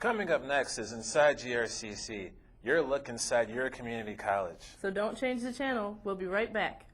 Coming up next is Inside GRCC, your look inside your community college. So don't change the channel. We'll be right back.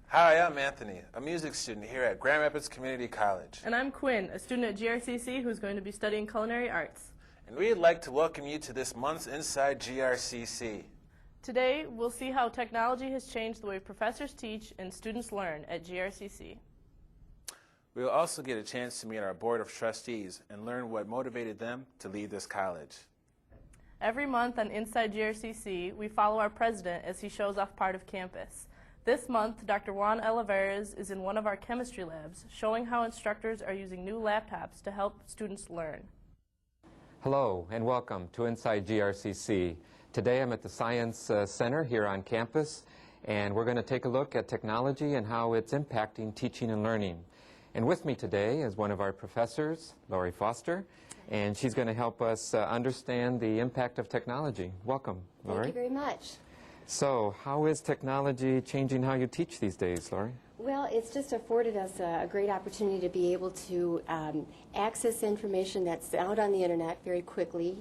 Hi, I'm Anthony, a music student here at Grand Rapids Community College. And I'm Quinn, a student at GRCC who's going to be studying culinary arts. And we'd like to welcome you to this month's Inside GRCC. Today, we'll see how technology has changed the way professors teach and students learn at GRCC. We'll also get a chance to meet our Board of Trustees and learn what motivated them to leave this college. Every month on Inside GRCC, we follow our president as he shows off part of campus. This month, Dr. Juan Olivares is in one of our chemistry labs, showing how instructors are using new laptops to help students learn. Hello, and welcome to Inside GRCC. Today I'm at the Science Center here on campus, and we're going to take a look at technology and how it's impacting teaching and learning. And with me today is one of our professors, Lori Foster, and she's going to help us understand the impact of technology. Welcome, Lori. Thank you very much. So, how is technology changing how you teach these days, Lori? Well, it's just afforded us a great opportunity to be able to access information that's out on the internet very quickly.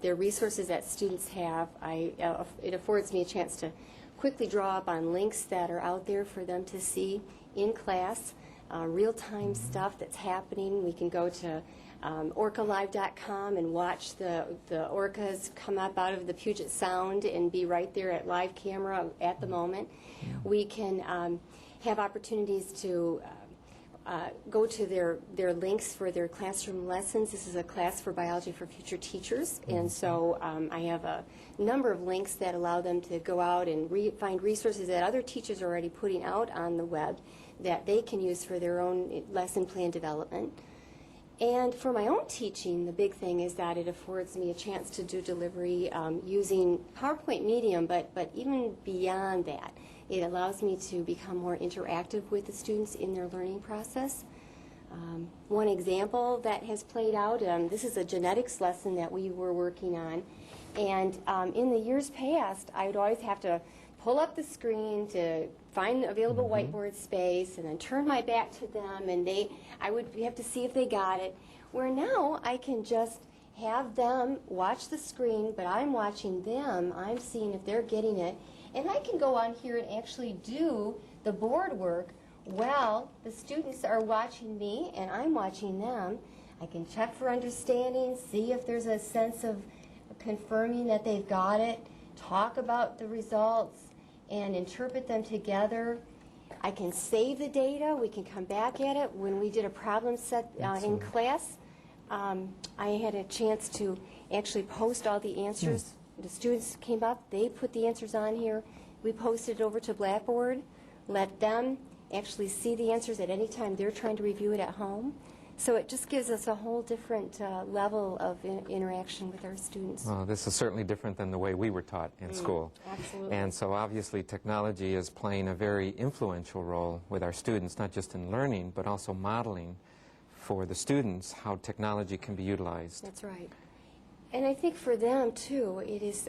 There are resources that students have. It affords me a chance to quickly draw up on links that are out there for them to see in class, real-time stuff that's happening. We can go to orcalive.com and watch the orcas come up out of the Puget Sound and be right there at live camera at the moment. We can have opportunities to go to their links for their classroom lessons. This is a class for biology for future teachers, and so I have a number of links that allow them to go out and find resources that other teachers are already putting out on the web that they can use for their own lesson plan development. And for my own teaching, the big thing is that it affords me a chance to do delivery using PowerPoint medium, but even beyond that. It allows me to become more interactive with the students in their learning process. One example that has played out, this is a genetics lesson that we were working on. And in the years past, I would always have to pull up the screen to find available whiteboard space and then turn my back to them, and I would have to see if they got it. Where now I can just have them watch the screen, but I'm watching them. I'm seeing if they're getting it. And I can go on here and actually do the board work while the students are watching me and I'm watching them. I can check for understanding, see if there's a sense of confirming that they've got it, talk about the results, and interpret them together. I can save the data. We can come back at it. When we did a problem set in class, I had a chance to actually post all the answers. The students came up. They put the answers on here. We posted it over to Blackboard, let them actually see the answers at any time they're trying to review it at home. So it just gives us a whole different level of interaction with our students. Well, this is certainly different than the way we were taught in school. Absolutely. And so obviously technology is playing a very influential role with our students, not just in learning, but also modeling for the students how technology can be utilized. That's right. And I think for them too, it is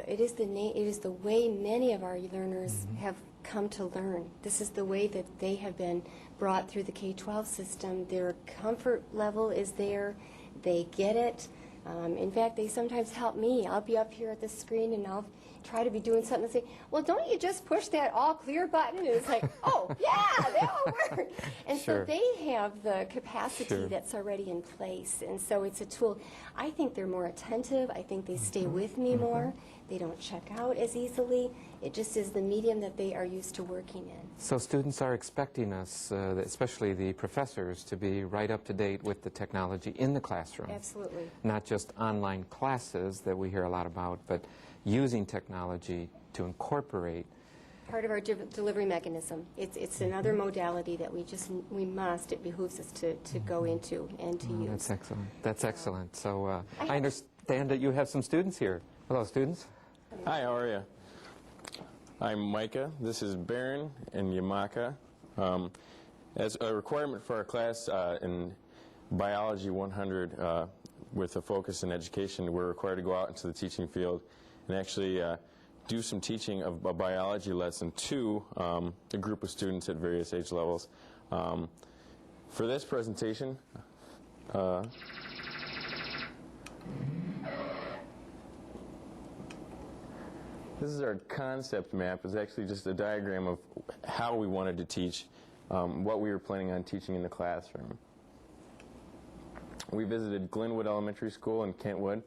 the way many of our learners have come to learn. This is the way that they have been brought through the K-12 system. Their comfort level is there. They get it. In fact, they sometimes help me. I'll be up here at the screen and I'll try to be doing something and say, well, don't you just push that all clear button? And it's like, oh, yeah, that'll work. And so they have the capacity that's already in place. And so it's a tool. I think they're more attentive. I think they stay with me more. They don't check out as easily. It just is the medium that they are used to working in. So students are expecting us, especially the professors, to be right up to date with the technology in the classroom. Absolutely. Not just online classes that we hear a lot about, but using technology to incorporate. Part of our delivery mechanism. It's another modality that it behooves us to go into and to use. That's excellent. That's excellent. So I understand. understand that you have some students here. Hello, students. Hi, how are you? I'm Micah. This is Baron and Yamaka. As a requirement for our class in Biology 100, with a focus in education, we're required to go out into the teaching field and actually do some teaching of a biology lesson to a group of students at various age levels. For this presentation, this is our concept map. It's actually just a diagram of how we wanted to teach, what we were planning on teaching in the classroom. We visited Glenwood Elementary School in Kentwood.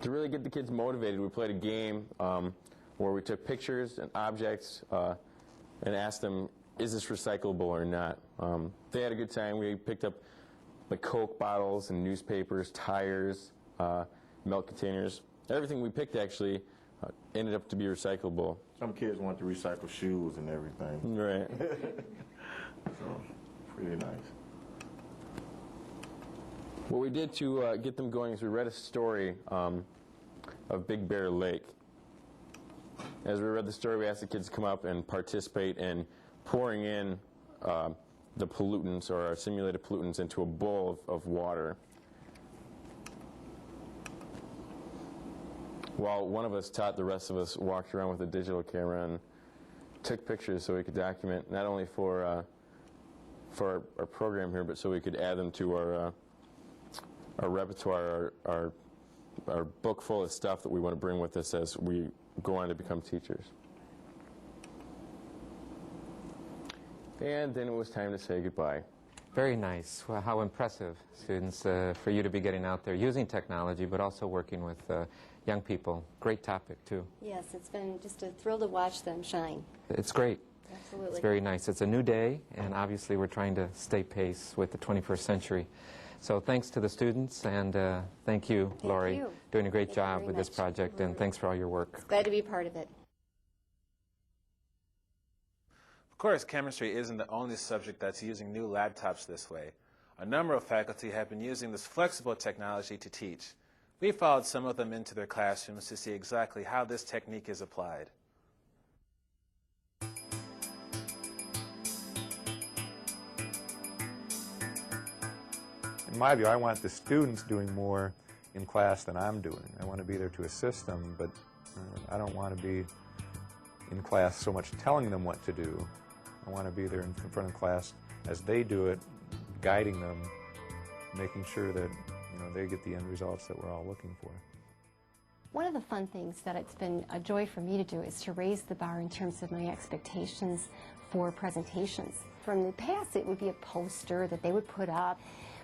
To really get the kids motivated, we played a game where we took pictures and objects and asked them, is this recyclable or not? They had a good time. We picked up the Coke bottles and newspapers, tires, milk containers. Everything we picked actually ended up to be recyclable. Some kids want to recycle shoes and everything. Right. So, pretty nice. What we did to get them going is we read a story of Big Bear Lake. As we read the story, we asked the kids to come up and participate in pouring in the pollutants or our simulated pollutants into a bowl of water. While one of us taught, the rest of us walked around with a digital camera and took pictures so we could document, not only for our program here, but so we could add them to our repertoire, our book full of stuff that we want to bring with us as we go on to become teachers. And then it was time to say goodbye. Very nice. Well, how impressive, students, for you to be getting out there using technology, but also working with young people. Great topic, too. Yes, it's been just a thrill to watch them shine. It's great. Absolutely. It's very nice. It's a new day, and obviously we're trying to stay pace with the 21st century. So thanks to the students, and thank you, Lori. you. Doing a great Thank you job very with this much. project, and thanks for all your work. Glad to be part of it. Of course, chemistry isn't the only subject that's using new laptops this way. A number of faculty have been using this flexible technology to teach. We followed some of them into their classrooms to see exactly how this technique is applied. In my view, I want the students doing more in class than I'm doing. I want to be there to assist them, but I don't want to be in class so much telling them what to do. I want to be there in front of the class as they do it, guiding them, making sure that they get the end results that we're all looking for. One of the fun things that it's been a joy for me to do is to raise the bar in terms of my expectations for presentations. From the past, it would be a poster that they would put up.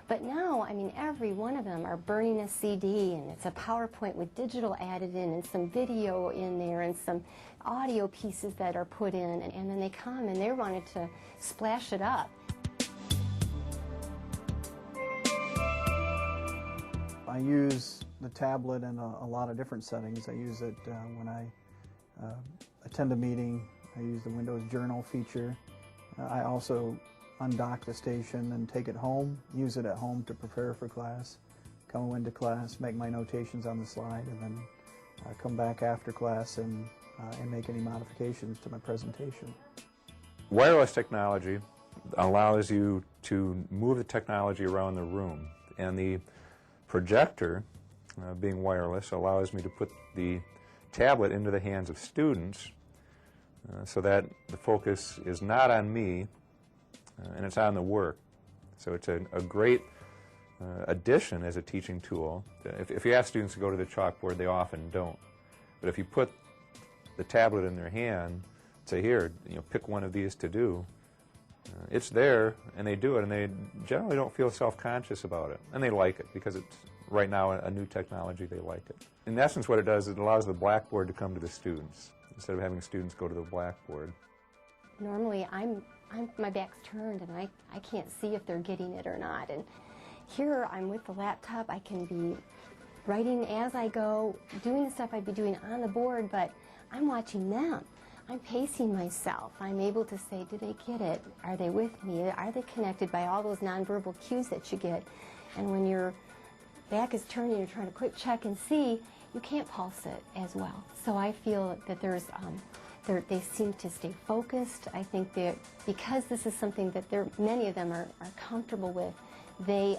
But now, I mean, every one of them are burning a CD, and it's a PowerPoint with digital added in and some video in there and some audio pieces that are put in, and then they come and they're wanting to splash it up. I use the tablet in a lot of different settings. I use it when I attend a meeting. I use the Windows Journal feature. I also undock the station and take it home, use it at home to prepare for class, come into class, make my notations on the slide, and then come back after class and make any modifications to my presentation. Wireless technology allows you to move the technology around the room, and the projector, being wireless, allows me to put the tablet into the hands of students so that the focus is not on me and it's on the work. So it's a great addition as a teaching tool. If you ask students to go to the chalkboard, they often don't. But if you put the tablet in their hand, say, here, pick one of these to do, it's there, and they do it, and they generally don't feel self-conscious about it. And they like it, because it's, right now, a new technology, they like it. In essence, what it does is it allows the blackboard to come to the students, instead of having students go to the blackboard. Normally, my back's turned, and I can't see if they're getting it or not. And here, I'm with the laptop. I can be writing as I go, doing the stuff I'd be doing on the board, but I'm watching them. I'm pacing myself. I'm able to say, do they get it? Are they with me? Are they connected by all those nonverbal cues that you get? And when your back is turned and you're trying to quick check and see, you can't pulse it as well. So I feel that they seem to stay focused. I think that because this is something that many of them are comfortable with, they're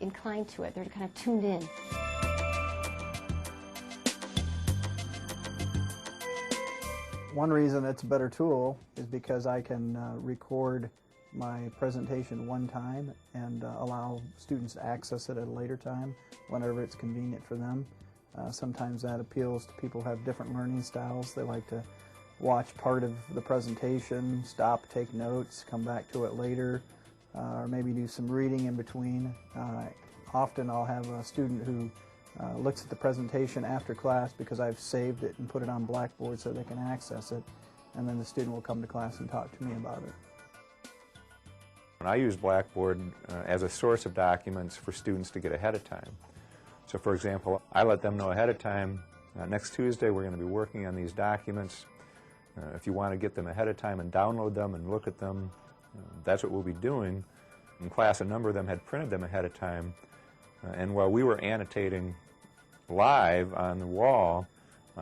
inclined to it. They're kind of tuned in. One reason it's a better tool is because I can record my presentation one time and allow students to access it at a later time whenever it's convenient for them. Sometimes that appeals to people who have different learning styles. They like to watch part of the presentation, stop, take notes, come back to it later, or maybe do some reading in between. Often I'll have a student who looks at the presentation after class because I've saved it and put it on Blackboard so they can access it, and then the student will come to class and talk to me about it. I use Blackboard as a source of documents for students to get ahead of time. So for example, I let them know ahead of time, next Tuesday we're going to be working on these documents. If you want to get them ahead of time and download them and look at them, that's what we'll be doing. In class, a number of them had printed them ahead of time, and while we were annotating live on the wall,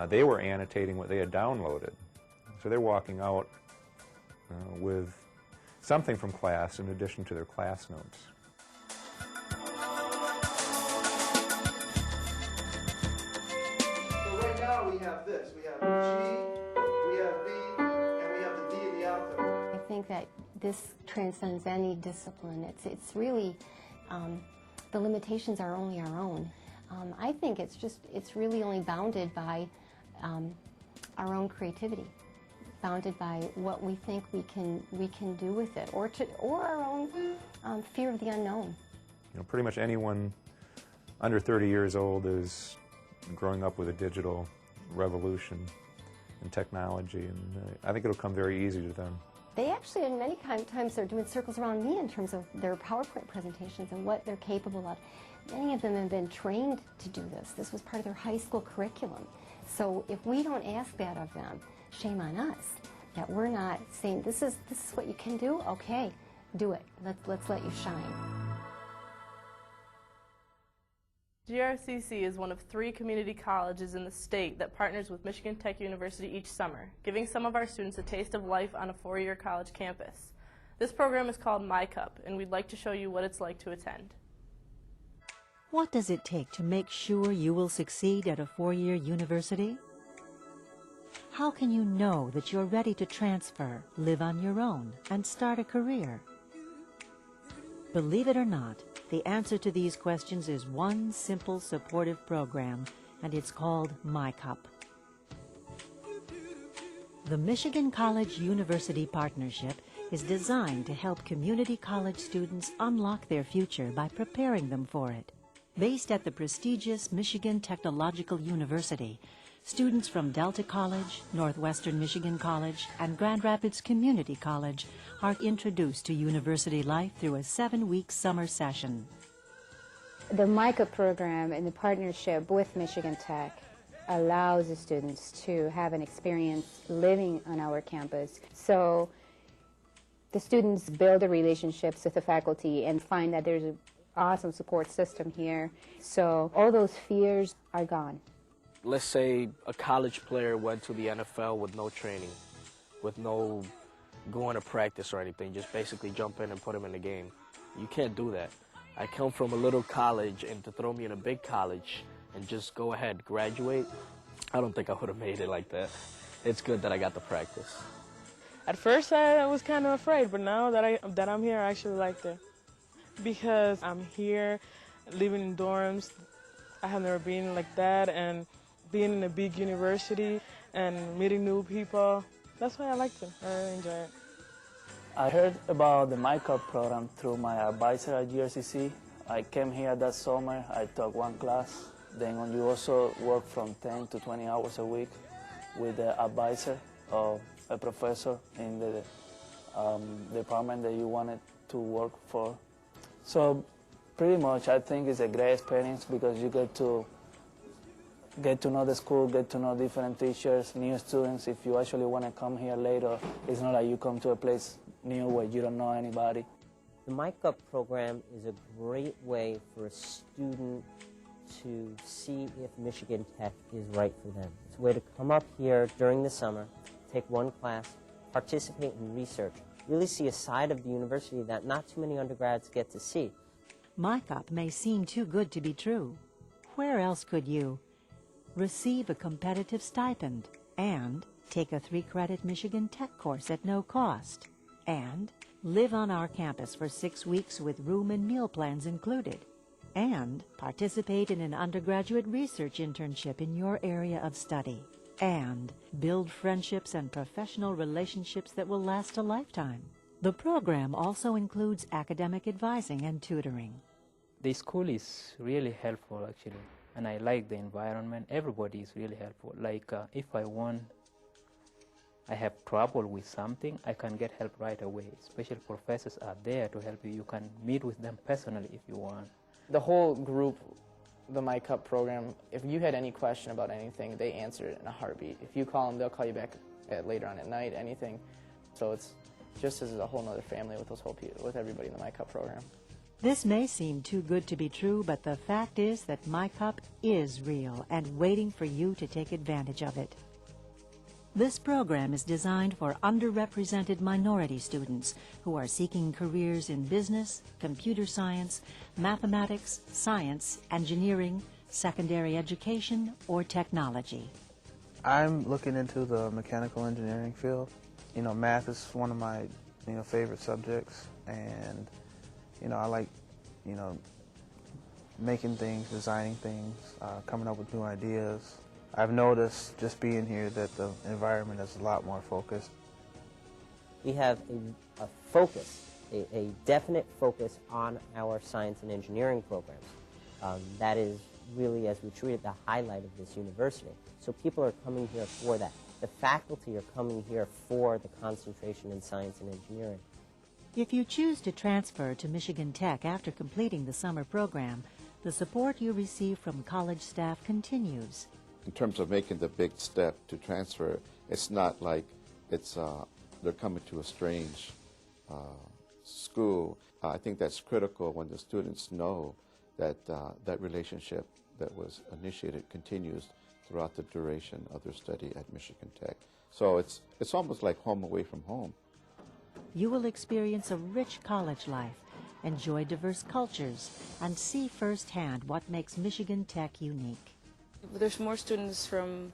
they were annotating what they had downloaded. So they're walking out with something from class in addition to their class notes. So right now we have this. We have G, we have B, and we have the D in the alto. I think that this transcends any discipline. It's really, the limitations are only our own. I think it's really only bounded by our own creativity, bounded by what we think we can do with it, or our own fear of the unknown. You know, pretty much anyone under 30 years old is growing up with a digital revolution in technology, and I think it'll come very easy to them. They actually, in many times, they're doing circles around me in terms of their PowerPoint presentations and what they're capable of. Many of them have been trained to do this. This was part of their high school curriculum. So if we don't ask that of them, shame on us that we're not saying, this is what you can do? Okay, do it. Let's let you shine. GRCC is one of 3 community colleges in the state that partners with Michigan Tech University each summer, giving some of our students a taste of life on a 4-year college campus. This program is called My Cup, and we'd like to show you what it's like to attend. What does it take to make sure you will succeed at a 4-year university? How can you know that you're ready to transfer, live on your own, and start a career? Believe it or not, the answer to these questions is one simple supportive program, and it's called My Cup. The Michigan College-University Partnership is designed to help community college students unlock their future by preparing them for it. Based at the prestigious Michigan Technological University, students from Delta College, Northwestern Michigan College, and Grand Rapids Community College are introduced to university life through a 7-week summer session. The MICA program in the partnership with Michigan Tech allows the students to have an experience living on our campus. So the students build the relationships with the faculty and find that there's an awesome support system here. So all those fears are gone. Let's say a college player went to the NFL with no training, with no going to practice or anything, just basically jump in and put him in the game. You can't do that. I come from a little college, and to throw me in a big college and just go ahead, graduate, I don't think I would have made it like that. It's good that I got the practice. At first I was kind of afraid, but now that I'm here, I actually like it. Because I'm here, living in dorms, I have never been like that, and being in a big university and meeting new people, that's why I liked it. I really enjoy it. I heard about the MyCup program through my advisor at GRCC. I came here that summer, I took 1 class. Then you also work from 10 to 20 hours a week with the advisor or a professor in the department that you wanted to work for. So pretty much I think it's a great experience because you get to get to know the school, get to know different teachers, new students. If you actually want to come here later, it's not like you come to a place new where you don't know anybody. The MIC-UP program is a great way for a student to see if Michigan Tech is right for them. It's a way to come up here during the summer, take one class, participate in research, really see a side of the university that not too many undergrads get to see. MIC-UP may seem too good to be true. Where else could you receive a competitive stipend and take a 3-credit Michigan Tech course at no cost and live on our campus for 6 weeks with room and meal plans included, and participate in an undergraduate research internship in your area of study, and build friendships and professional relationships that will last a lifetime? The program also includes academic advising and tutoring. The school is really helpful, actually, and I like the environment. Everybody is really helpful. Like if I have trouble with something, I can get help right away. Special professors are there to help you. You can meet with them personally if you want. The whole group, the MIC-UP program, if you had any question about anything, they answer it in a heartbeat. If you call them, they'll call you back later on at night, anything. So it's just as a whole other family with everybody in the MIC-UP program. This may seem too good to be true, but the fact is that MIC-UP is real and waiting for you to take advantage of it. This program is designed for underrepresented minority students who are seeking careers in business, computer science, mathematics, science, engineering, secondary education, or technology. I'm looking into the mechanical engineering field. You know, math is one of my, favorite subjects, and, I like, making things, designing things, coming up with new ideas. I've noticed just being here that the environment is a lot more focused. We have a focus, a definite focus on our science and engineering programs. That is really, as we treat it, the highlight of this university. So people are coming here for that. The faculty are coming here for the concentration in science and engineering. If you choose to transfer to Michigan Tech after completing the summer program, the support you receive from college staff continues. In terms of making the big step to transfer, it's not like they're coming to a strange school. I think that's critical when the students know that that relationship that was initiated continues throughout the duration of their study at Michigan Tech. So it's almost like home away from home. You will experience a rich college life, enjoy diverse cultures, and see firsthand what makes Michigan Tech unique. There's more students from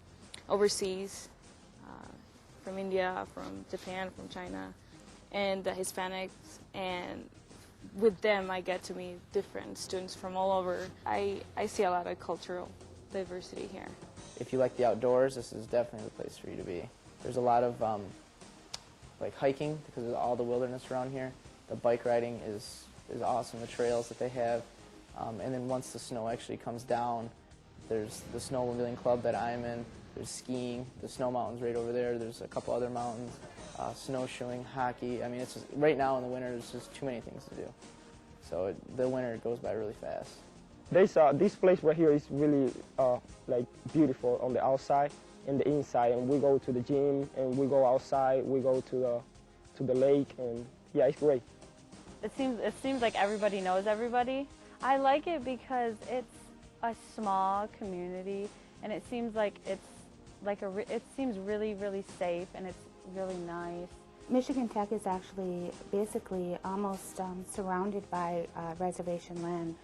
overseas, from India, from Japan, from China, and the Hispanics, and with them I get to meet different students from all over. I see a lot of cultural diversity here. If you like the outdoors, this is definitely the place for you to be. There's a lot of like hiking because of all the wilderness around here. The bike riding is awesome, the trails that they have. And then once the snow actually comes down, there's the snowmobiling club that I'm in. There's skiing, the snow mountains right over there. There's a couple other mountains, snowshoeing, hockey. I mean, it's just, right now in the winter, there's just too many things to do. So the winter goes by really fast. This place right here is really like beautiful on the outside and the inside. And we go to the gym and we go outside. We go to the lake, and yeah, it's great. It seems like everybody knows everybody. I like it because it's a small community, and it seems like it seems really, really safe, and it's really nice. Michigan Tech is actually basically almost surrounded by reservation land.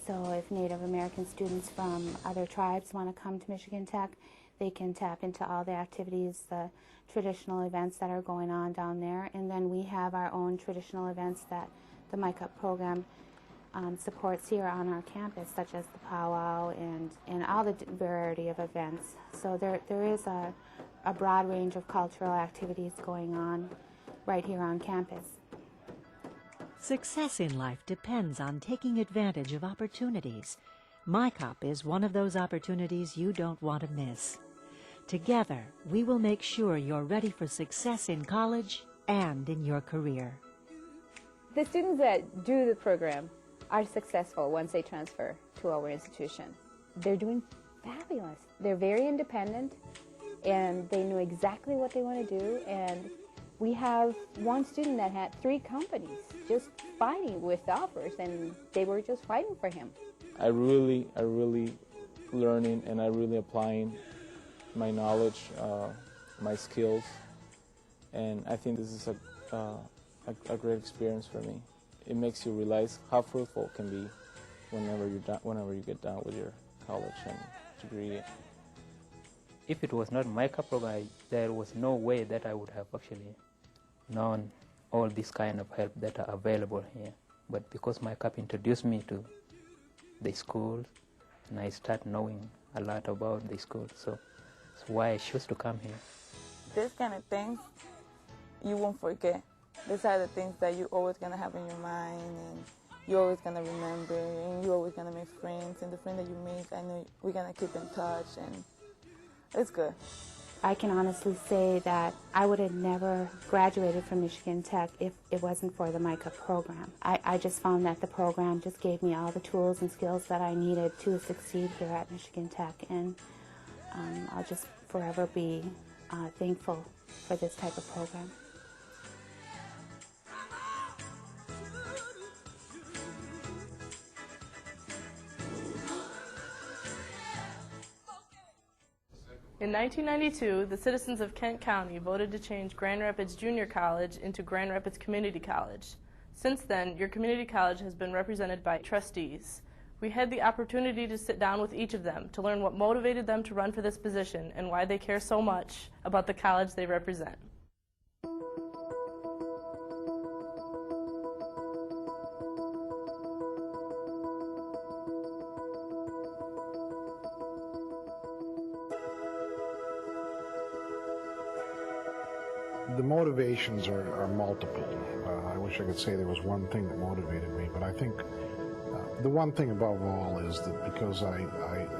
So if Native American students from other tribes want to come to Michigan Tech, they can tap into all the activities, the traditional events that are going on down there. And then we have our own traditional events that the MIC-UP program supports here on our campus, such as the powwow and all the variety of events. So there is a broad range of cultural activities going on right here on campus. Success in life depends on taking advantage of opportunities. MIC-UP is one of those opportunities you don't want to miss. Together, we will make sure you're ready for success in college and in your career. The students that do the program are successful once they transfer to our institution. They're doing fabulous. They're very independent, and they know exactly what they want to do. And we have one student that had 3 companies just fighting with offers, and they were just fighting for him. I really learning, and I really applying my knowledge, my skills, and I think this is a great experience for me. It makes you realize how fruitful it can be whenever you get done with your college and degree. If it was not MICA program, there was no way that I would have actually known all this kind of help that are available here. But because MICA introduced me to the schools, and I start knowing a lot about the school, so that's why I chose to come here. This kind of things you won't forget. These are the things that you're always going to have in your mind, and you're always going to remember, and you're always going to make friends, and the friends that you make, I know we're going to keep in touch, and it's good. I can honestly say that I would have never graduated from Michigan Tech if it wasn't for the MICA program. I just found that the program just gave me all the tools and skills that I needed to succeed here at Michigan Tech, and I'll just forever be thankful for this type of program. In 1992, the citizens of Kent County voted to change Grand Rapids Junior College into Grand Rapids Community College. Since then, your community college has been represented by trustees. We had the opportunity to sit down with each of them to learn what motivated them to run for this position and why they care so much about the college they represent. The motivations are multiple. I wish I could say there was one thing that motivated me, but I think the one thing above all is that because I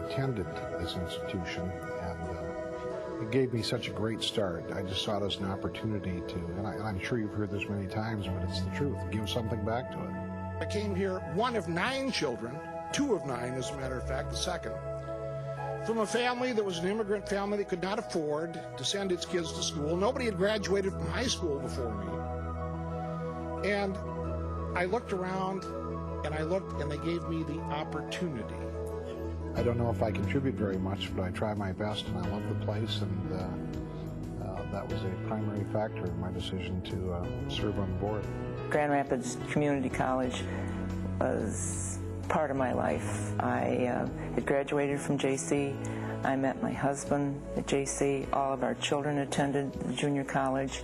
attended this institution and it gave me such a great start, I just saw it as an opportunity to, and I'm sure you've heard this many times, but it's the truth, give something back to it. I came here one of 9 children, 2 of 9 as a matter of fact, the second, from a family that was an immigrant family that could not afford to send its kids to school. Nobody had graduated from high school before me. And I looked around, and they gave me the opportunity. I don't know if I contribute very much, but I try my best, and I love the place, and that was a primary factor in my decision to serve on the board. Grand Rapids Community College was part of my life. I had graduated from JC. I met my husband at JC. All of our children attended the junior college,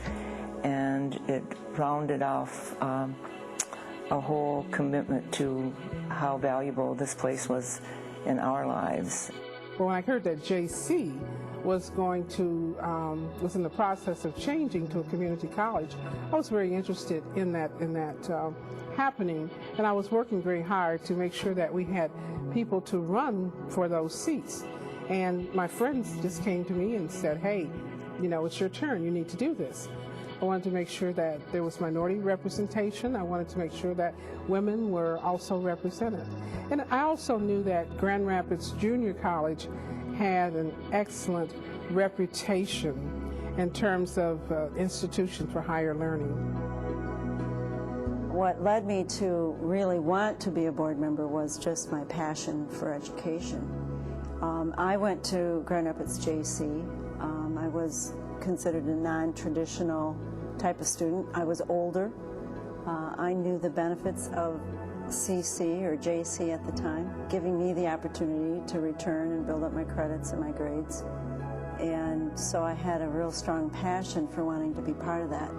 and it rounded off a whole commitment to how valuable this place was in our lives. Well, when I heard that JC was going to, was in the process of changing to a community college, I was very interested in that happening, and I was working very hard to make sure that we had people to run for those seats. And my friends just came to me and said, hey, you know, it's your turn, you need to do this. I wanted to make sure that there was minority representation. I wanted to make sure that women were also represented. And I also knew that Grand Rapids Junior College had an excellent reputation in terms of institution for higher learning. What led me to really want to be a board member was just my passion for education. I went to Grand Rapids JC. I was considered a non-traditional type of student. I was older. I knew the benefits of CC or JC at the time, giving me the opportunity to return and build up my credits and my grades. And so I had a real strong passion for wanting to be part of that.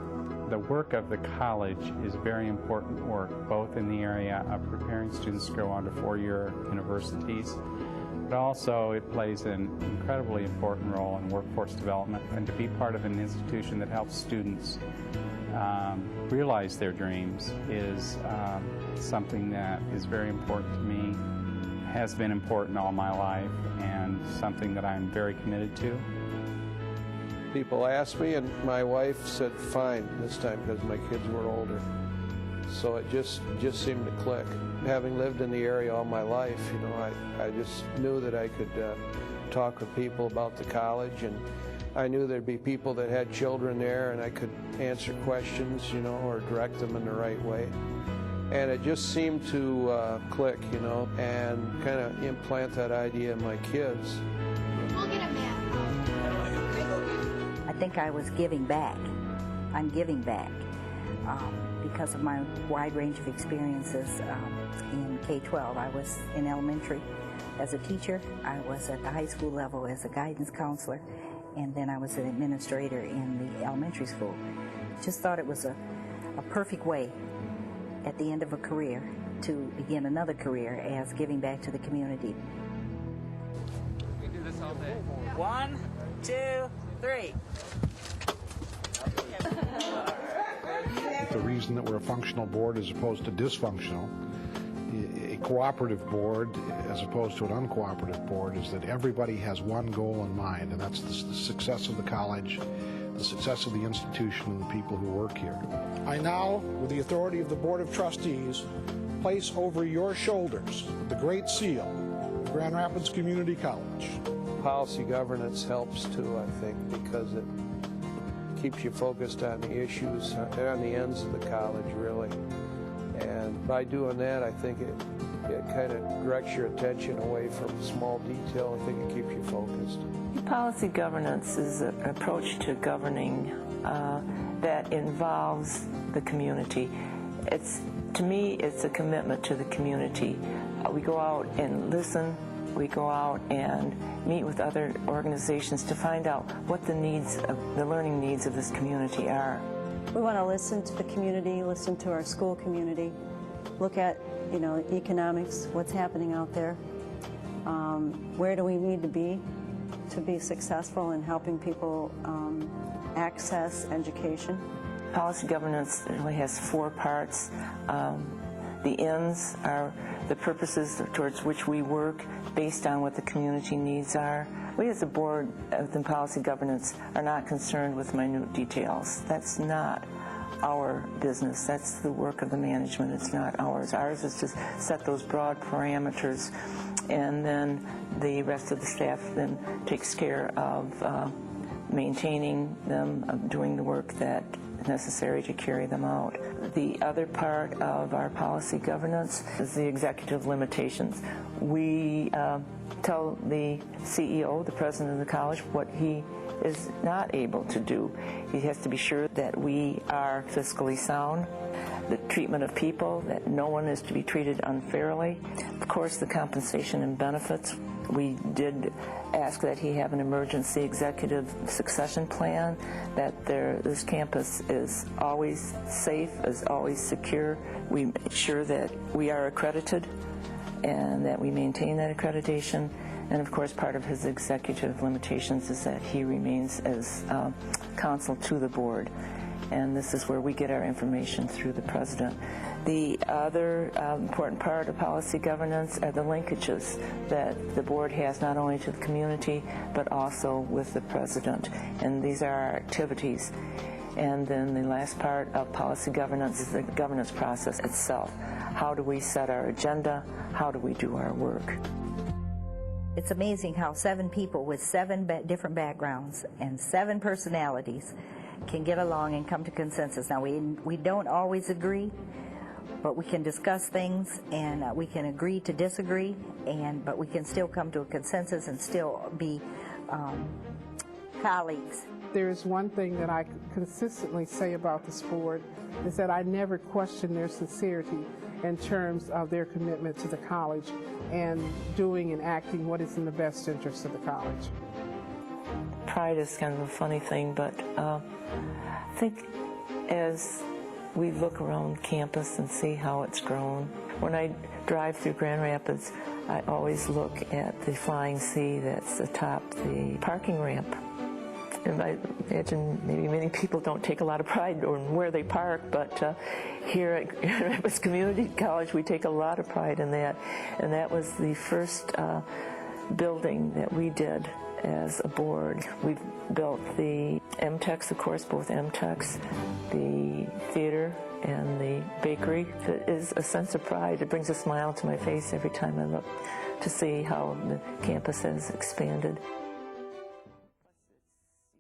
The work of the college is very important work, both in the area of preparing students to go on to 4-year universities, but also it plays an incredibly important role in workforce development, and to be part of an institution that helps students realize their dreams is something that is very important to me, has been important all my life, and something that I'm very committed to. People asked me, and my wife said fine this time because my kids were older. So it just seemed to click. Having lived in the area all my life, you know, I just knew that I could talk with people about the college, and I knew there'd be people that had children there, and I could answer questions, you know, or direct them in the right way. And it just seemed to click, you know, and kind of implant that idea in my kids. We'll get a map. I think I was giving back. I'm giving back because of my wide range of experiences in K-12. I was in elementary as a teacher. I was at the high school level as a guidance counselor, and then I was an administrator in the elementary school. Just thought it was a perfect way at the end of a career to begin another career as giving back to the community. We do this all day. 1, 2, 3. The reason that we're a functional board as opposed to dysfunctional, a cooperative board as opposed to an uncooperative board, is that everybody has one goal in mind, and that's the success of the college, the success of the institution, and the people who work here. I now, with the authority of the Board of Trustees, place over your shoulders the Great Seal of Grand Rapids Community College. Policy governance helps too, I think, because it keeps you focused on the issues, on the ends of the college, really. And by doing that, I think it kind of directs your attention away from small detail. I think it keeps you focused. Policy governance is an approach to governing that involves the community. To me, it's a commitment to the community. We go out and listen. We go out and meet with other organizations to find out what the learning needs of this community are. We want to listen to the community, listen to our school community, look at, you know, economics, what's happening out there, where do we need to be successful in helping people access education. Policy governance really has 4 parts. The ends are the purposes towards which we work based on what the community needs are. We as a board within policy governance are not concerned with minute details. That's not our business. That's the work of the management. It's not ours. Ours is to set those broad parameters, and then the rest of the staff then takes care of maintaining them, doing the work that is necessary to carry them out. The other part of our policy governance is the executive limitations. We tell the CEO, the president of the college, what he is not able to do. He has to be sure that we are fiscally sound, the treatment of people, that no one is to be treated unfairly. Of course, the compensation and benefits. We did ask that he have an emergency executive succession plan, that this campus is always safe, is always secure. We make sure that we are accredited and that we maintain that accreditation. And of course, part of his executive limitations is that he remains as counsel to the board. And this is where we get our information through the president. The other important part of policy governance are the linkages that the board has not only to the community, but also with the president. And these are our activities. And then the last part of policy governance is the governance process itself. How do we set our agenda? How do we do our work? It's amazing how 7 people with 7 different backgrounds and 7 personalities can get along and come to consensus. Now, we don't always agree, but we can discuss things, and we can agree to disagree, but we can still come to a consensus and still be colleagues. There is one thing that I consistently say about this board, is that I never question their sincerity in terms of their commitment to the college and doing and acting what is in the best interest of the college. Pride is kind of a funny thing, but I think as we look around campus and see how it's grown, when I drive through Grand Rapids, I always look at the flying C that's atop the parking ramp. And I imagine maybe many people don't take a lot of pride in where they park, but here at Grand Rapids Community College, we take a lot of pride in that. And that was the first building that we did as a board. We've built the MTechs, of course, both MTechs, the theater, and the bakery. It is a sense of pride. It brings a smile to my face every time I look to see how the campus has expanded.